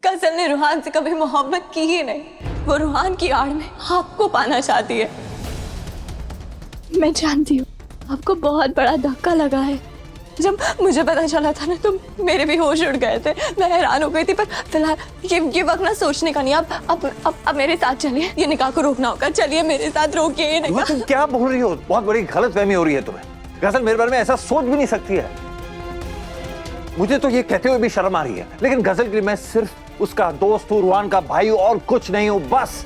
गजल ने रूहान से कभी मोहब्बत की ही नहीं। वो रूहान की आड़ में आपको पाना चाहती है। मैं जानती हूँ आपको बहुत बड़ा धक्का लगा है। जब मुझे पता चला था ना तो मेरे भी होश उड़ गए थे, मैं हैरान हो गई थी। पर फिलहाल ये वक्त ना सोचने का नहीं। अब मेरे साथ चलिए, ये निकाह को रोकना होगा। चलिए मेरे साथ रोकिए ये निकाह। तुम क्या बोल रही हो? बहुत बड़ी गलतफहमी हो रही है तुम्हें। गजल मेरे बारे में ऐसा सोच भी नहीं सकती है। मुझे तो ये कहते हुए भी शर्म आ रही है, लेकिन गजल के लिए मैं सिर्फ उसका दोस्त हूँ, रूहान का भाई हूँ और कुछ नहीं हूँ, बस।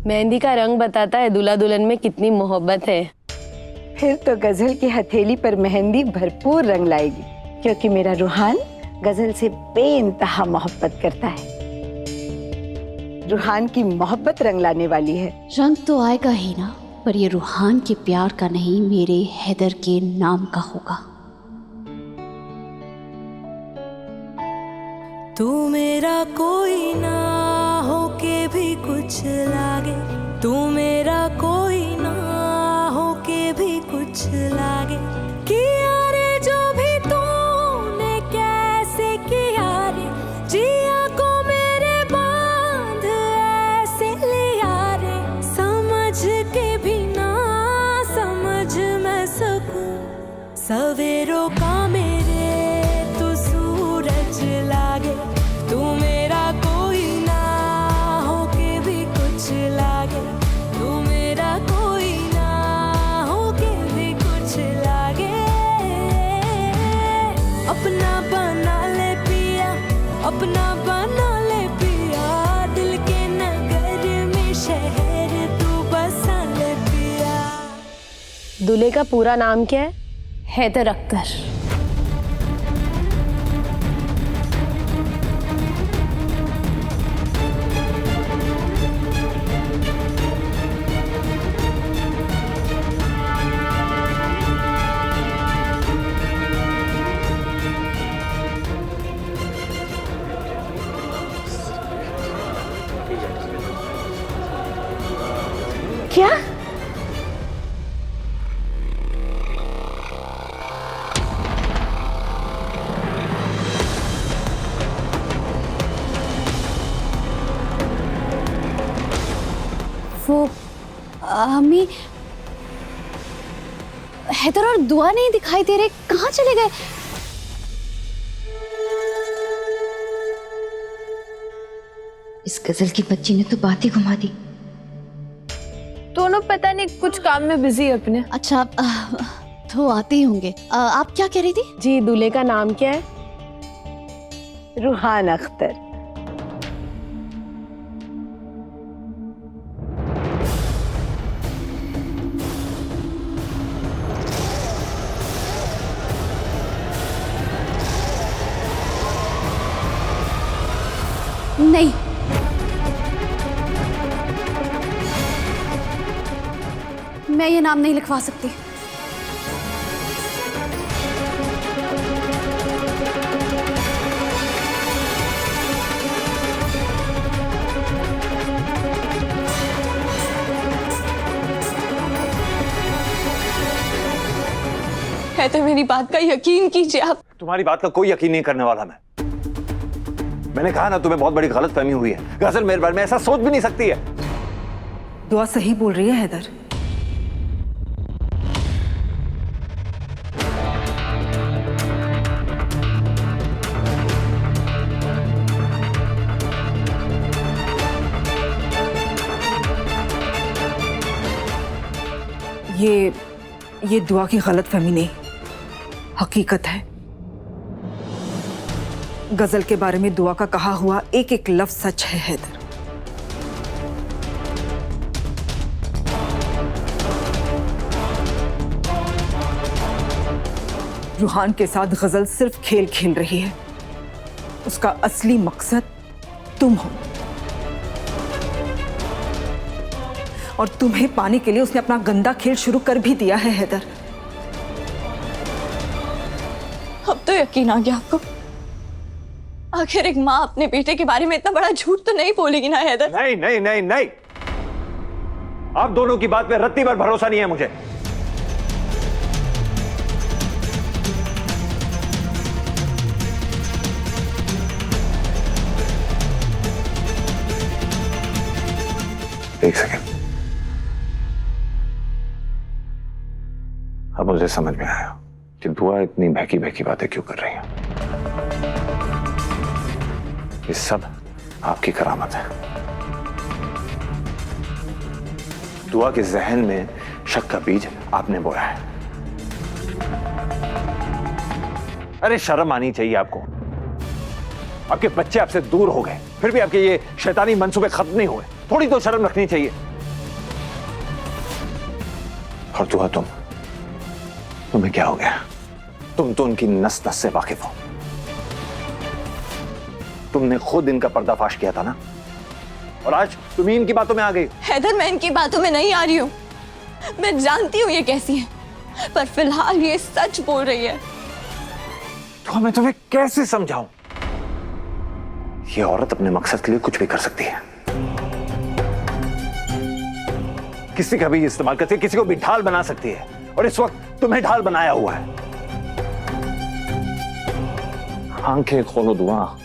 मेहंदी का रंग बताता है दूल्हा दुल्हन में कितनी मोहब्बत है। फिर तो गजल की हथेली पर मेहंदी भरपूर रंग लाएगी, क्योंकि मेरा रूहान गजल से बेइंतहा मोहब्बत करता है। रूहान की मोहब्बत रंग लाने वाली है। रंग तो आएगा ही ना, पर ये रूहान के प्यार का नहीं, मेरे हैदर के नाम का होगा। तू मेरा कोई ना हो के भी कुछ लागे, तू मेरा कोई ना हो के भी कुछ लागे। किया रे जो भी तूने कैसे किया रे, जिया को मेरे बांध ऐसे लिया रे। समझ के भी ना समझ मैं सकूं, सवेरों का मेरे तू सूरज लागे। तू मेरा कोई ना हो के भी कुछ लागे, तू मेरा कोई ना हो के भी कुछ लागे। अपना बना ले पिया, अपना बना ले पिया, दिल के नगर में शहर तू बसा ले पिया। दूल्हे का पूरा नाम क्या है? हैदर अख्तर। क्या? वो हमें हैदर और दुआ नहीं दिखाई दे रहे, कहाँ चले गए? इस गजल की बच्ची ने तो बात ही घुमा दी। दोनों पता नहीं कुछ काम में बिजी अपने। अच्छा तो आते ही होंगे। आप क्या कह रही थी? जी, दूल्हे का नाम क्या है? रूहान अख्तर। नहीं, मैं ये नाम नहीं लिखवा सकती। है तो मेरी बात का यकीन कीजिए आप। तुम्हारी बात का कोई यकीन नहीं करने वाला मैं। मैंने कहा ना तुम्हें बहुत बड़ी गलतफहमी हुई है। गजल मेरे बारे में ऐसा सोच भी नहीं सकती है। दुआ सही बोल रही है हैदर। ये दुआ की गलतफहमी नहीं, हकीकत है। गजल के बारे में दुआ का कहा हुआ एक एक लफ्ज सच है हैदर। रूहान के साथ गजल सिर्फ खेल खेल रही है, उसका असली मकसद तुम हो, और तुम्हें पाने के लिए उसने अपना गंदा खेल शुरू कर भी दिया है हैदर। अब तो यकीन आ गया आपको। आखिर एक माँ अपने बेटे के बारे में इतना बड़ा झूठ तो नहीं बोलेगी ना हैदर? नहीं नहीं नहीं नहीं, आप दोनों की बात पे रत्ती भर भरोसा नहीं है मुझे। एक सेकंड, अब मुझे समझ में आया कि दुआ इतनी बहकी बहकी बातें क्यों कर रही है। ये सब आपकी करामत है। दुआ के जहन में शक का बीज आपने बोया है। अरे शर्म आनी चाहिए आपको। आपके बच्चे आपसे दूर हो गए, फिर भी आपके ये शैतानी मंसूबे खत्म नहीं हुए। थोड़ी तो शर्म रखनी चाहिए। और दुआ, तुम्हें क्या हो गया? तुम तो उनकी नस नस से वाकिफ हो। तुमने खुद इनका पर्दाफाश किया था ना, और आज तुम ही इनकी बातों में आ गई। हैदर, मैं इनकी बातों में नहीं आ रही हूँ। मैं जानती हूँ ये कैसी है, पर फिलहाल ये सच बोल रही है। तो मैं तुम्हें कैसे समझाऊं? ये औरत अपने मकसद के लिए कुछ भी कर सकती है। किसी का भी इस्तेमाल करती है, किसी को भी ढाल बना सकती है, और इस वक्त तुम्हें ढाल बनाया हुआ है। आंखें खोलो दुआ,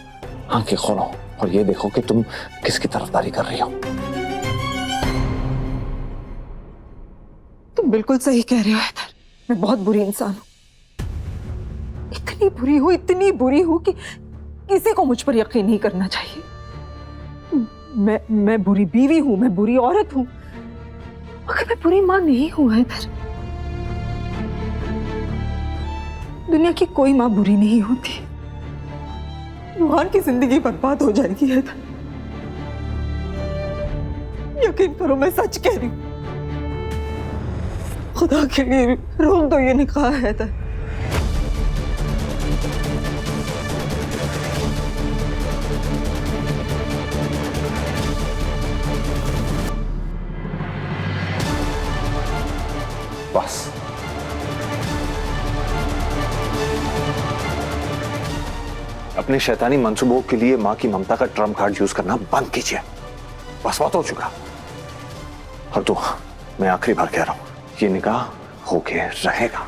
आंखें खोलो और ये देखो कि तुम किसकी तरफदारी कर रही हो। तुम बिल्कुल सही कह रहे हो हैदर, मैं बहुत बुरी इंसान हूं। इतनी बुरी हूं कि किसी को मुझ पर यकीन नहीं करना चाहिए। मैं बुरी बीवी हूं, मैं बुरी औरत हूं, मगर मैं बुरी मां नहीं हूं हैदर। दुनिया की कोई मां बुरी नहीं होती। रूहान की जिंदगी बर्बाद हो जाएगी हैदर, यकीन करो, मैं सच कह रही हूं। खुदा के लिए रोक दो ये निकाह हैदर। बस अपने शैतानी मंसूबों के लिए मां की ममता का ट्रम्प कार्ड यूज करना बंद कीजिए। बस बहुत हो चुका। और तो मैं आखिरी बार कह रहा हूं, ये निकाह होके रहेगा।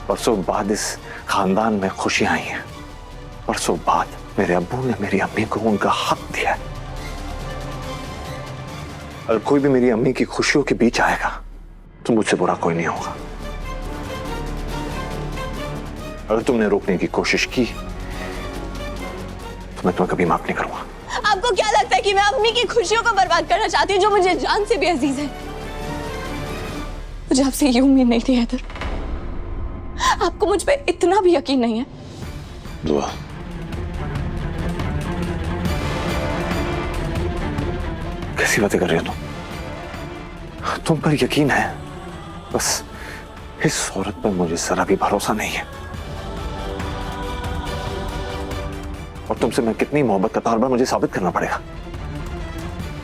परसों बाद इस खानदान में खुशियां आई हैं। परसों बाद मेरे अब्बू ने मेरी अम्मी को उनका हक दिया। अगर कोई भी मेरी अम्मी की खुशियों के बीच आएगा तो मुझसे बुरा कोई नहीं होगा। अगर तुमने रोकने की कोशिश की तो मैं तुम्हें कभी माफ नहीं करूंगा। आपको क्या लगता है कि मैं अम्मी की खुशियों को बर्बाद करना चाहती हूँ, जो मुझे जान से भी अजीज है? मुझे आपसे ये उम्मीद नहीं थी हैदर। आपको मुझ पे इतना भी यकीन नहीं है? दुआ, कैसी बातें कर रही हो तुम पर यकीन है, बस इस औरत पर मुझे जरा भी भरोसा नहीं है। और तुमसे मैं कितनी मोहब्बत करता हूं, हर बार मुझे साबित करना पड़ेगा।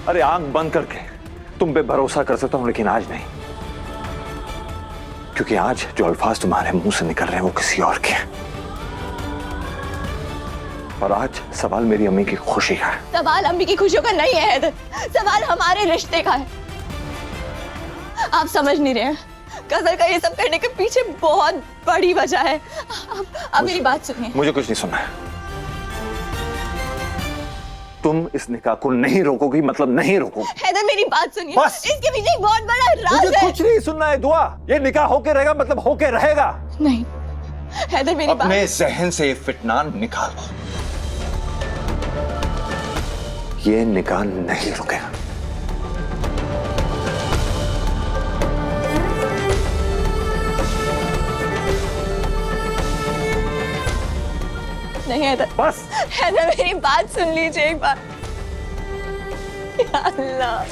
अरे आंख बंद करके तुम पे भरोसा कर सकता हूं, लेकिन आज नहीं, क्योंकि आज जो अल्फाज तुम्हारे मुंह से निकल रहे हैं वो किसी और के हैं। और आज सवाल मेरी अम्मी की खुशी का है। सवाल अम्मी की खुशियों का नहीं है हैदर, सवाल हमारे रिश्ते का है। आप समझ नहीं रहे हैं, गजल का ये सब करने के पीछे बहुत बड़ी वजह है। आप मेरी बात सुनिए। मुझे कुछ नहीं सुनना है। तुम इस निकाह को नहीं रोकोगी, मतलब नहीं रोकोगी। हैदर मेरी बात सुनिए, बस। इसके पीछे एक बहुत बड़ा राज मुझे है। कुछ नहीं सुनना है दुआ। ये निकाह होके रहेगा, मतलब होके रहेगा। नहीं हैदर, मेरी बात। अपने जहन से फितना निकालो। ये निकाह नहीं रुकेगा। नहीं हैदर, बस हैदर मेरी बात सुन लीजिए एक बार। या अल्लाह।